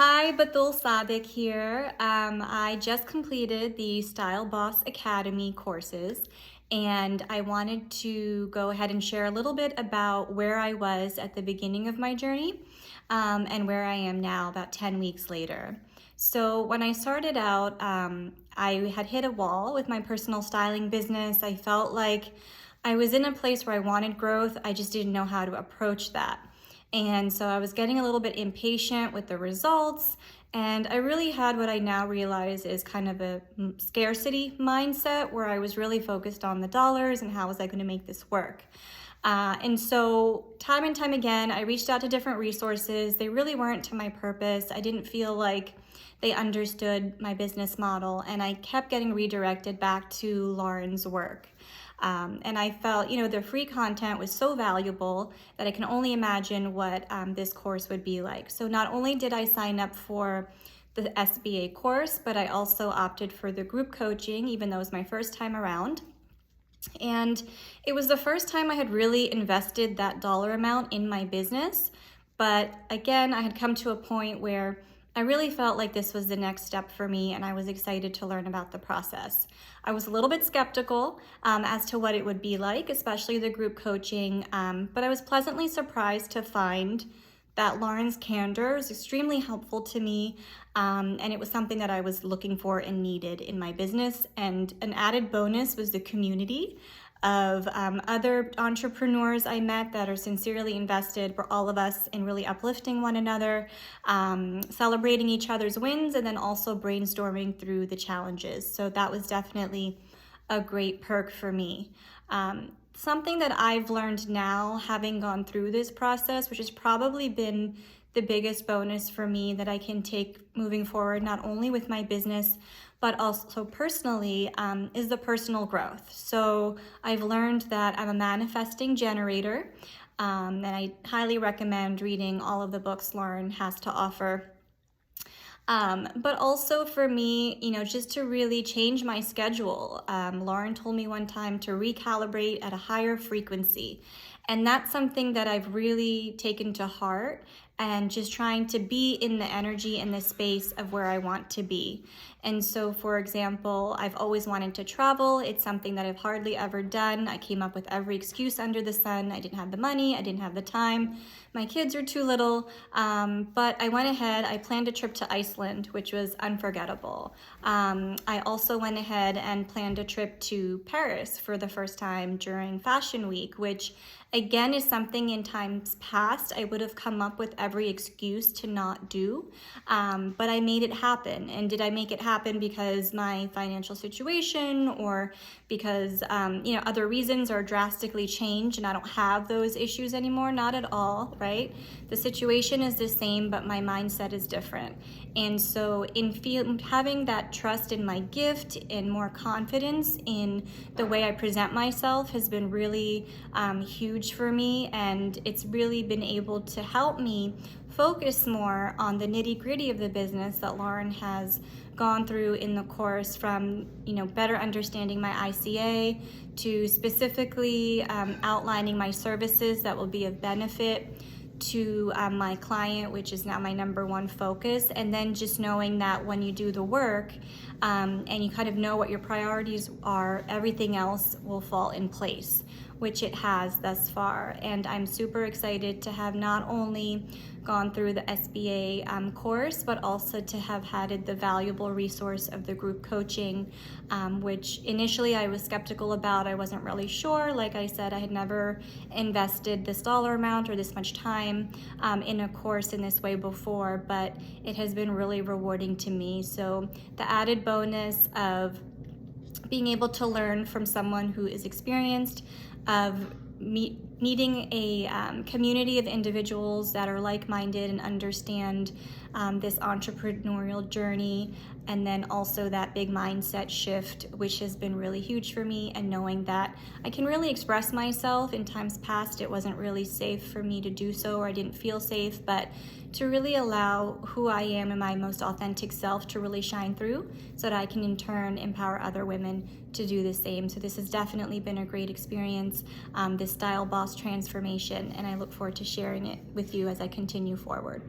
Hi, Batul Sadiq here. I just completed the Style Boss Academy courses, and I wanted to go ahead and share a little bit about where I was at the beginning of my journey and where I am now about 10 weeks later. So when I started out, I had hit a wall with my personal styling business. I felt like I was in a place where I wanted growth. I just didn't know how to approach that. And so I was getting a little bit impatient with the results, and I really had what I now realize is kind of a scarcity mindset where I was really focused on the dollars and how was I going to make this work. And so time and time again, I reached out to different resources. They really weren't to my purpose. I didn't feel like they understood my business model, and I kept getting redirected back to Lauren's work. And I felt, the free content was so valuable that I can only imagine what this course would be like. So not only did I sign up for the SBA course, but I also opted for the group coaching, even though it was my first time around. And it was the first time I had really invested that dollar amount in my business. But again, I had come to a point where I really felt like this was the next step for me, and I was excited to learn about the process. I was a little bit skeptical as to what it would be like, especially the group coaching, but I was pleasantly surprised to find that Lauren's candor was extremely helpful to me, and it was something that I was looking for and needed in my business. And an added bonus was the community of other entrepreneurs I met that are sincerely invested for all of us in really uplifting one another, celebrating each other's wins, and then also brainstorming through the challenges. So that was definitely a great perk for me. Something that I've learned now, having gone through this process, which has probably been the biggest bonus for me that I can take moving forward, not only with my business, but also personally, is the personal growth. So I've learned that I'm a manifesting generator, and I highly recommend reading all of the books Lauren has to offer. But also for me, just to really change my schedule. Lauren told me one time to recalibrate at a higher frequency. And that's something that I've really taken to heart, and just trying to be in the energy and the space of where I want to be. And so, for example, I've always wanted to travel. It's something that I've hardly ever done. I came up with every excuse under the sun. I didn't have the money. I didn't have the time. My kids are too little. But I went ahead. I planned a trip to Iceland, which was unforgettable. I also went ahead and planned a trip to Paris for the first time during Fashion Week, which again is something in times past I would have come up with every excuse to not do, but I made it happen. And did I make it happen because my financial situation, or because other reasons are drastically changed and I don't have those issues anymore? Not at all, right? The situation is the same, but my mindset is different. And so in having that trust in my gift and more confidence in the way I present myself has been really huge for me, and it's really been able to help me focus more on the nitty-gritty of the business that Lauren has gone through in the course, from better understanding my ICA to specifically outlining my services that will be of benefit to my client, which is now my number one focus. And then just knowing that when you do the work and you kind of know what your priorities are, everything else will fall in place, which it has thus far. And I'm super excited to have not only gone through the SBA course, but also to have had the valuable resource of the group coaching, which initially I was skeptical about. I wasn't really sure. Like I said, I had never invested this dollar amount or this much time in a course in this way before, but it has been really rewarding to me. So the added bonus of being able to learn from someone who is experienced, of meeting a community of individuals that are like-minded and understand this entrepreneurial journey, and then also that big mindset shift, which has been really huge for me, and knowing that I can really express myself. In times past, it wasn't really safe for me to do so, or I didn't feel safe, but to really allow who I am and my most authentic self to really shine through, so that I can in turn empower other women to do the same. So this has definitely been a great experience, this Style Boss transformation, and I look forward to sharing it with you as I continue forward.